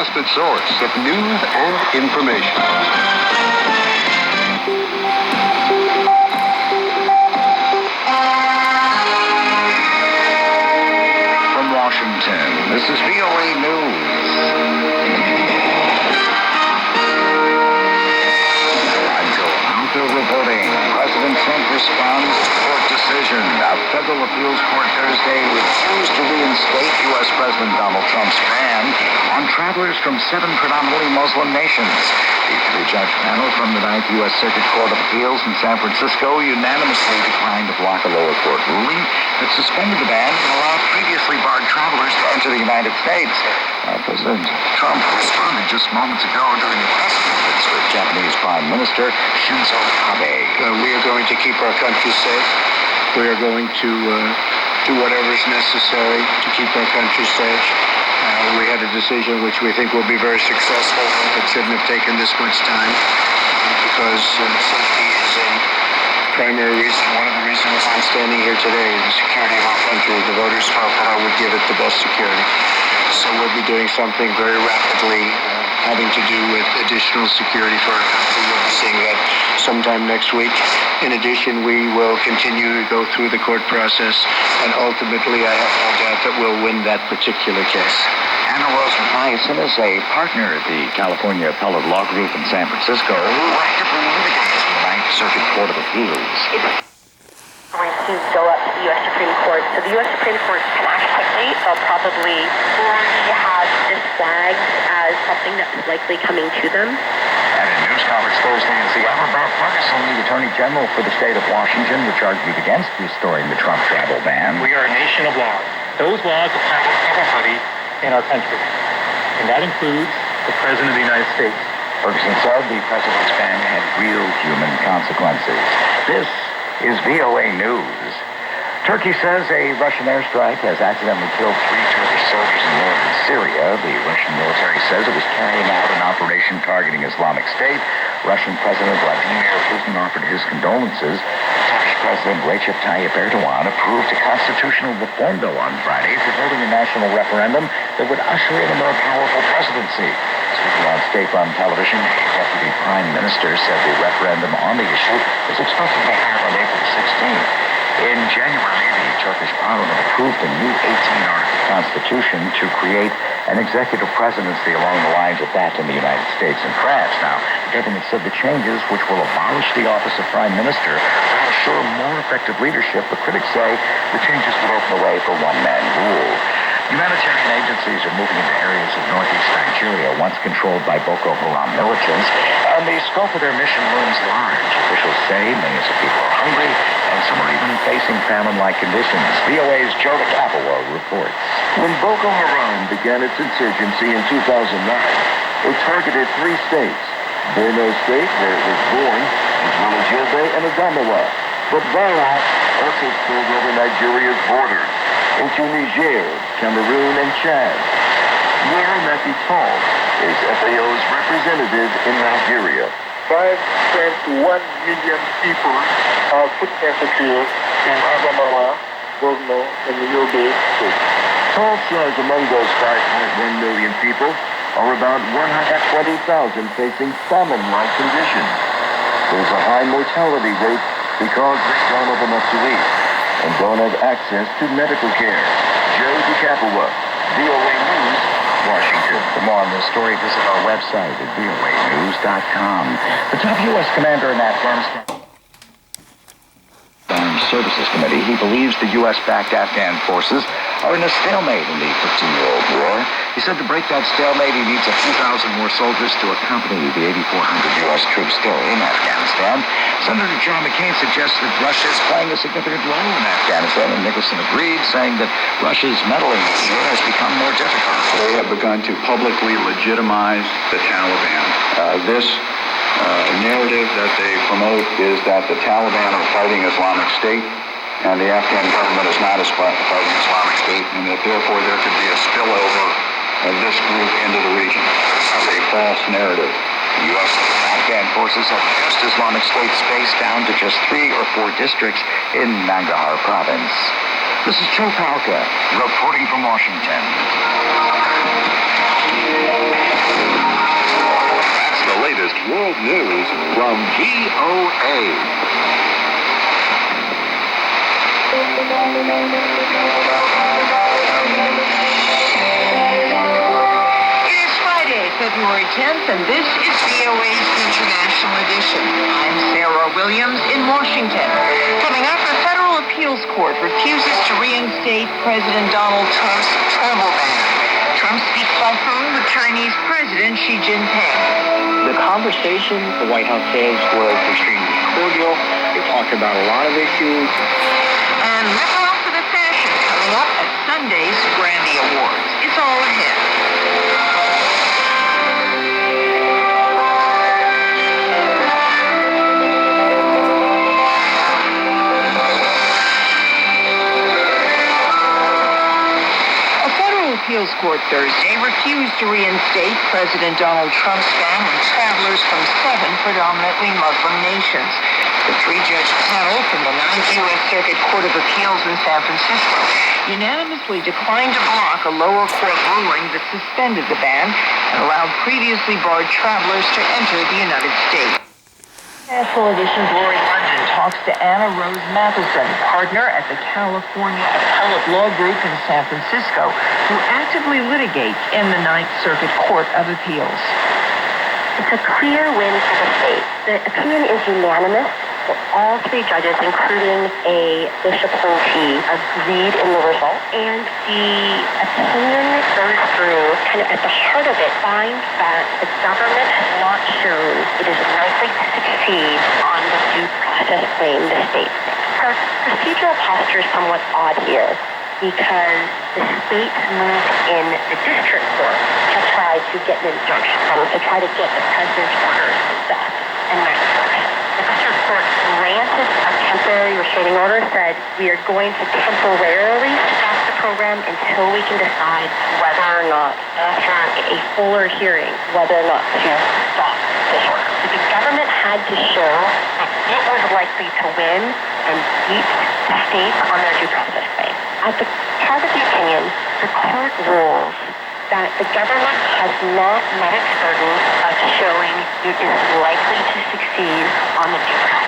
trusted source of news and information. From Washington, this is VOA News. Reporting. President Trump responds to court decision. A federal appeals court Thursday refused to reinstate U.S. President Donald Trump's ban on travelers from 7 predominantly Muslim nations. The three-judge panel from the 9th U.S. Circuit Court of Appeals in San Francisco unanimously declined to block a lower court ruling that suspended the ban and allowed previously barred travelers to enter the United States. President Trump responded just moments ago during a press conference with Japanese Prime Minister Shinzo Abe. We are going to keep our country safe. We are going to do whatever is necessary to keep our country safe. We had a decision which we think will be very successful. It shouldn't have taken this much time because safety is a primary reason, one of the reasons I'm standing here today, the security of our country. The voters felt that I would give it the best security. So we'll be doing something very rapidly having to do with additional security for our country. We'll be seeing that sometime next week. In addition, we will continue to go through the court process, and ultimately I have no doubt that we'll win that particular case. Anna Rose Mathiasen is a partner at the California Appellate Law Group in San Francisco who actively litigates the 9th Circuit Court of Appeals. Going to go up to the U.S. Supreme Court. So the U.S. Supreme Court can act quickly. They'll probably already have this flagged as something that's likely coming to them. At a news conference Thursday in Seattle, Bob Ferguson, the Attorney General for the state of Washington, which argued against restoring the Trump travel ban. We are a nation of laws. Those laws apply to everybody in our country, and that includes the President of the United States. Ferguson said the president's ban had real human consequences. This is VOA News. Turkey says a Russian airstrike has accidentally killed 3 Turkish soldiers in northern Syria. The Russian military says it was carrying out an operation targeting Islamic State. Russian President Vladimir Putin offered his condolences. Turkish President Recep Tayyip Erdogan approved a constitutional reform bill on Friday for holding a national referendum that would usher in a more powerful presidency. Speaking on state-run television, a deputy prime minister said the referendum on the issue is expected to happen on April 16th. In January, the Turkish parliament approved a new 18-article constitution to create an executive presidency along the lines of that in the United States and France. Now, the government said the changes, which will abolish the office of prime minister, will ensure more effective leadership, but critics say the changes will open the way for one-man rule. Humanitarian agencies are moving into areas of northeast Nigeria, once controlled by Boko Haram militants, and the scope of their mission looms large. Officials say millions of people are hungry, and some are even facing famine-like conditions. VOA's Joe DeCapua reports. When Boko Haram began its insurgency in 2009, it targeted 3 states: Borno State, where it was born, as well as Yobe and Adamawa. But violence also spilled over Nigeria's borders into Niger, Cameroon, and Chad. Nora Matitong is FAO's representative in Nigeria. 5.1 million people are food insecure in Adamawa, Borno, and Yobe states. Tall says among those 5.1 million people are about 120,000 facing famine-like conditions. There's a high mortality rate because they don't have enough to eat and don't have access to medical care. Joe DeCapua, VOA News, Washington. For more on this story, visit our website at voanews.com. The top U.S. commander in Afghanistan Armed Services Committee, he believes the U.S.-backed Afghan forces are in a stalemate in the 15-year-old war. He said to break that stalemate, he needs a few thousand more soldiers to accompany the 8,400 U.S. troops still in Afghanistan. Senator John McCain suggests that Russia is playing a significant role in Afghanistan, and Nicholson agreed, saying that Russia's meddling this year has become more difficult. They have begun to publicly legitimize the Taliban. This narrative that they promote is that the Taliban are fighting Islamic State, and the Afghan government is not fighting Islamic State, and that therefore there could be a spillover of this group into the region. This is a false narrative. The U.S. and Afghan forces have reduced Islamic State's base down to just 3 or 4 districts in Nangarhar province. This is Joe Palca reporting from Washington. World News from VOA. It's Friday, February 10th, and this is VOA's International Edition. I'm Sarah Williams in Washington. Coming up, the Federal Appeals Court refuses to reinstate President Donald Trump's travel ban. Trump speaks by phone with Chinese President Xi Jinping. The conversation, the White House says, was extremely cordial. They talked about a lot of issues. And level up for the fashion coming up at Sunday's Grammy Awards. It's all ahead. Appeals Court Thursday refused to reinstate President Donald Trump's ban on travelers from 7 predominantly Muslim nations. The 3-judge panel from the 9th U.S. Circuit Court of Appeals in San Francisco unanimously declined to block a lower court ruling that suspended the ban and allowed previously barred travelers to enter the United States. National Edition's Lori London talks to Anna Rose Matheson, partner at the California Appellate Law Group in San Francisco, who actively litigates in the 9th Circuit Court of Appeals. It's a clear win for the state. The opinion is unanimous. So all 3 judges, including a Bishop Holtby, agreed in the result. And the opinion goes through, kind of at the heart of it, finds that the government has not shown it is likely to succeed on the due process claim the state makes. Our procedural posture is somewhat odd here because the state moved in the district court to try to get an injunction, to try to get the president's orders stopped and not enforced. The district court granted a temporary restraining order, said we are going to temporarily stop the program until we can decide whether or not, after a fuller hearing, whether or not to stop this order. So the government had to show that it was likely to win and beat the state on their due process claim. At the heart of the opinion, the court rules that the government has not met its burden of showing it is likely to succeed on the due process.